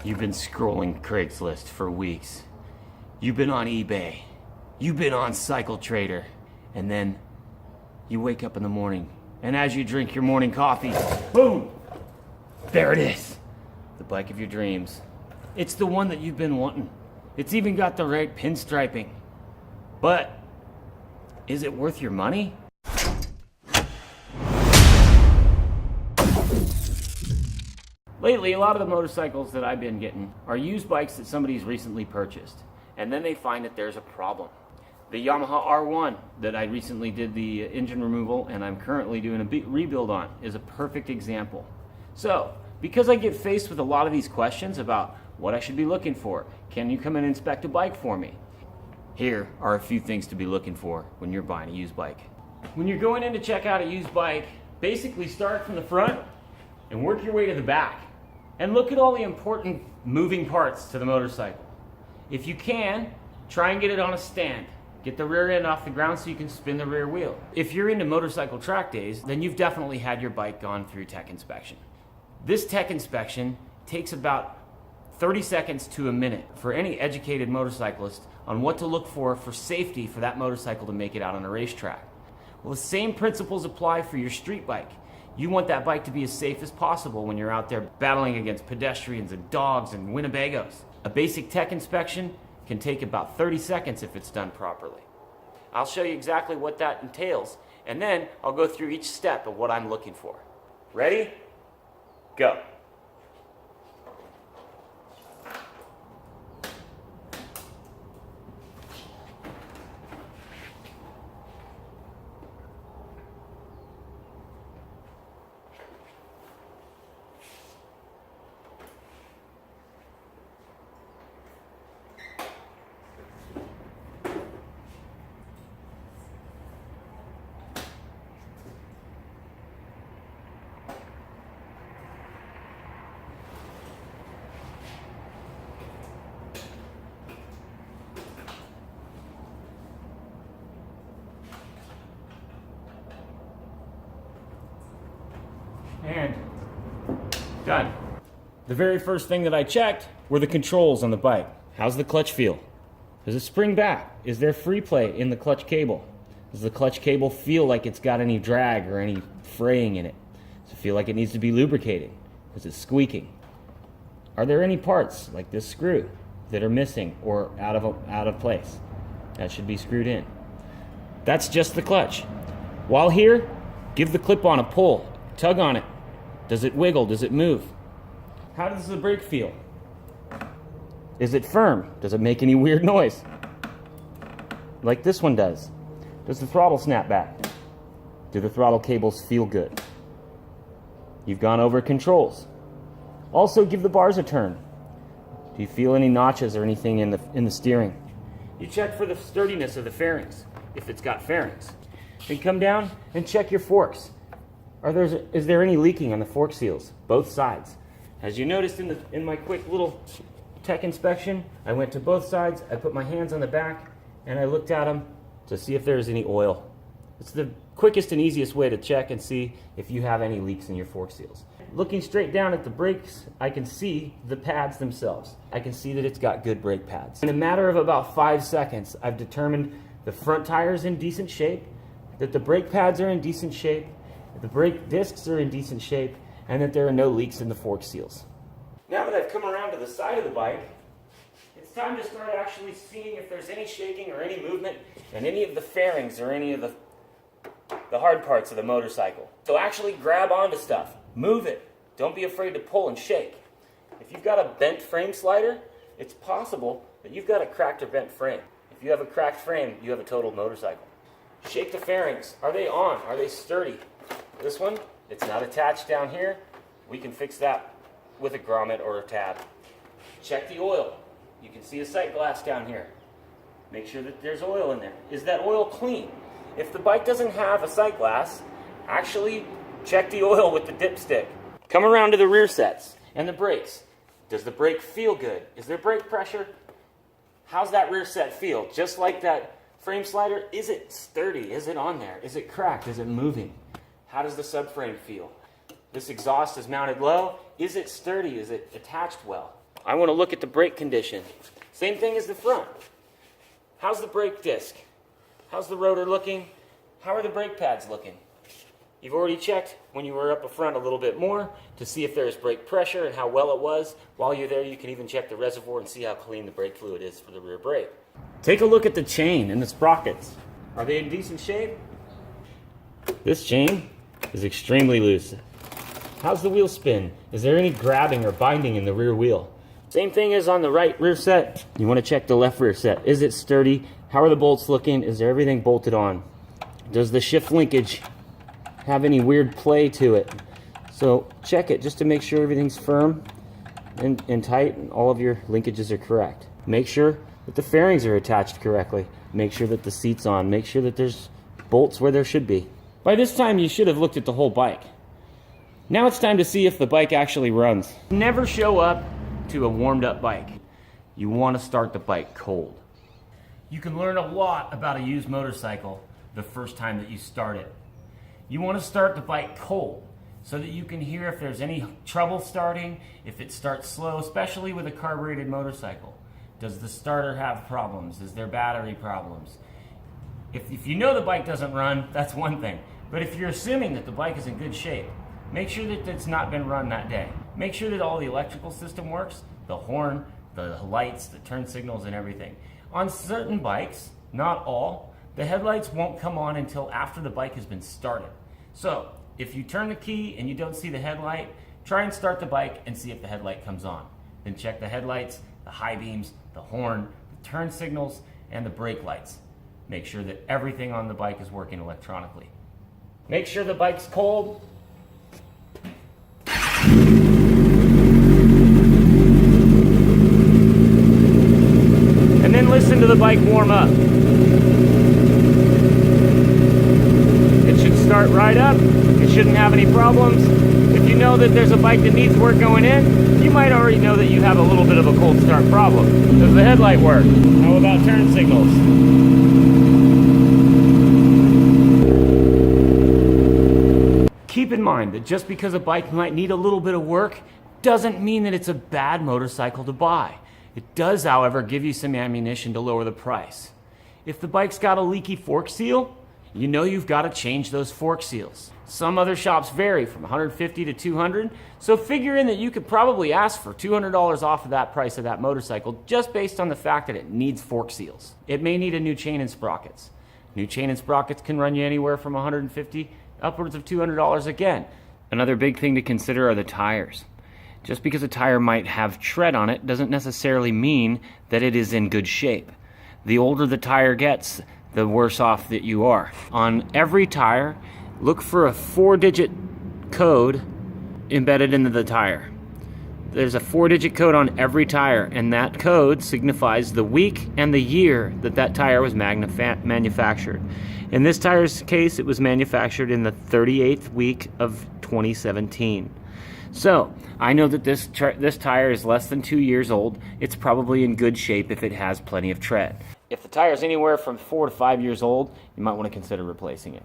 You've been scrolling Craigslist for weeks. You've been on eBay. You've been on Cycle Trader. And then you wake up in the morning, and as you drink your morning coffee, boom! There it is. The bike of your dreams. It's the one that you've been wanting. It's even got the right pinstriping. But is it worth your money? Lately, a lot of the motorcycles that I've been getting are used bikes that somebody's recently purchased, and then they find that there's a problem. The Yamaha R1 that I recently did the engine removal and I'm currently doing a rebuild on is a perfect example. So, because I get faced with a lot of these questions about what I should be looking for, can you come and inspect a bike for me? Here are a few things to be looking for when you're buying a used bike. When you're going in to check out a used bike, basically start from the front and work your way to the back. And look at all the important moving parts to the motorcycle. If you can, try and get it on a stand. Get the rear end off the ground so you can spin the rear wheel. If you're into motorcycle track days, then you've definitely had your bike gone through tech inspection. This tech inspection takes about 30 seconds to a minute for any educated motorcyclist on what to look for safety for that motorcycle to make it out on a racetrack. Well, the same principles apply for your street bike. You want that bike to be as safe as possible when you're out there battling against pedestrians and dogs and Winnebagos. A basic tech inspection can take about 30 seconds if it's done properly. I'll show you exactly what that entails, and then I'll go through each step of what I'm looking for. Ready? Go. And done. The very first thing that I checked were the controls on the bike. How's the clutch feel? Does it spring back? Is there free play in the clutch cable? Does the clutch cable feel like it's got any drag or any fraying in it? Does it feel like it needs to be lubricated? Is it squeaking? Are there any parts, like this screw, that are missing or out of place? That should be screwed in. That's just the clutch. While here, give the clip-on a pull. Tug on it. Does it wiggle? Does it move? How does the brake feel? Is it firm? Does it make any weird noise? Like this one does. Does the throttle snap back? Do the throttle cables feel good? You've gone over controls. Also, give the bars a turn. Do you feel any notches or anything in the steering? You check for the sturdiness of the fairings, if it's got fairings. Then come down and check your forks. Is there any leaking on the fork seals? Both sides. As you noticed in my quick little tech inspection, I went to both sides, I put my hands on the back, and I looked at them to see if there's any oil. It's the quickest and easiest way to check and see if you have any leaks in your fork seals. Looking straight down at the brakes, I can see the pads themselves. I can see that it's got good brake pads. In a matter of about 5 seconds, I've determined the front tire's in decent shape, that the brake pads are in decent shape, the brake discs are in decent shape, and that there are no leaks in the fork seals. Now that I've come around to the side of the bike, it's time to start actually seeing if there's any shaking or any movement in any of the fairings or any of the hard parts of the motorcycle. So actually grab onto stuff. Move it. Don't be afraid to pull and shake. If you've got a bent frame slider, it's possible that you've got a cracked or bent frame. If you have a cracked frame, you have a totaled motorcycle. Shake the fairings. Are they on? Are they sturdy? This one, it's not attached down here. We can fix that with a grommet or a tab. Check the oil. You can see a sight glass down here. Make sure that there's oil in there. Is that oil clean? If the bike doesn't have a sight glass, actually check the oil with the dipstick. Come around to the rear sets and the brakes. Does the brake feel good? Is there brake pressure? How's that rear set feel? Just like that frame slider, is it sturdy? Is it on there? Is it cracked? Is it moving? How does the subframe feel? This exhaust is mounted low. Is it sturdy? Is it attached well? I want to look at the brake condition. Same thing as the front. How's the brake disc? How's the rotor looking? How are the brake pads looking? You've already checked when you were up front a little bit more to see if there's brake pressure and how well it was. While you're there, you can even check the reservoir and see how clean the brake fluid is for the rear brake. Take a look at the chain and the sprockets. Are they in decent shape? This chain is extremely loose. How's the wheel spin? Is there any grabbing or binding in the rear wheel? Same thing as on the right rear set. You want to check the left rear set. Is it sturdy? How are the bolts looking? Is there everything bolted on? Does the shift linkage have any weird play to it? So check it just to make sure everything's firm and tight and all of your linkages are correct. Make sure that the fairings are attached correctly. Make sure that the seat's on. Make sure that there's bolts where there should be. By this time, you should have looked at the whole bike. Now it's time to see if the bike actually runs. Never show up to a warmed up bike. You want to start the bike cold. You can learn a lot about a used motorcycle the first time that you start it. You want to start the bike cold so that you can hear if there's any trouble starting, if it starts slow, especially with a carbureted motorcycle. Does the starter have problems? Is there battery problems? If you know the bike doesn't run, that's one thing. But if you're assuming that the bike is in good shape, make sure that it's not been run that day. Make sure that all the electrical system works, the horn, the lights, the turn signals, and everything. On certain bikes, not all, the headlights won't come on until after the bike has been started. So, if you turn the key and you don't see the headlight, try and start the bike and see if the headlight comes on. Then check the headlights, the high beams, the horn, the turn signals, and the brake lights. Make sure that everything on the bike is working electronically. Make sure the bike's cold. And then listen to the bike warm up. It should start right up. It shouldn't have any problems. If you know that there's a bike that needs work going in, you might already know that you have a little bit of a cold start problem. Does the headlight work? How about turn signals? Keep in mind that just because a bike might need a little bit of work doesn't mean that it's a bad motorcycle to buy. It does, however, give you some ammunition to lower the price. If the bike's got a leaky fork seal, you know you've got to change those fork seals. Some other shops vary from $150 to $200, so figure in that you could probably ask for $200 off of that price of that motorcycle just based on the fact that it needs fork seals. It may need a new chain and sprockets. New chain and sprockets can run you anywhere from $150 upwards of $200 again. Another big thing to consider are the tires. Just because a tire might have tread on it doesn't necessarily mean that it is in good shape. The older the tire gets, the worse off that you are. On every tire, look for a 4-digit code embedded into the tire. There's a 4-digit code on every tire, and that code signifies the week and the year that that tire was manufactured. In this tire's case, it was manufactured in the 38th week of 2017. So, I know that this tire is less than 2 years old. It's probably in good shape if it has plenty of tread. If the tire is anywhere from 4 to 5 years old, you might want to consider replacing it.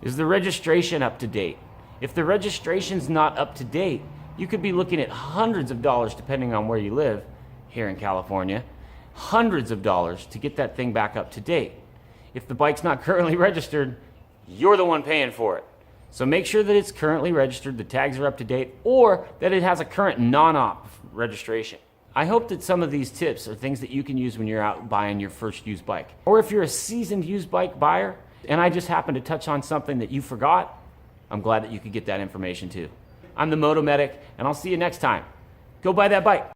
Is the registration up to date? If the registration's not up to date, you could be looking at hundreds of dollars, depending on where you live here in California, hundreds of dollars to get that thing back up to date. If the bike's not currently registered, you're the one paying for it. So make sure that it's currently registered, the tags are up to date, or that it has a current non-op registration. I hope that some of these tips are things that you can use when you're out buying your first used bike. Or if you're a seasoned used bike buyer, and I just happened to touch on something that you forgot, I'm glad that you could get that information too. I'm the Moto Medic, and I'll see you next time. Go buy that bike.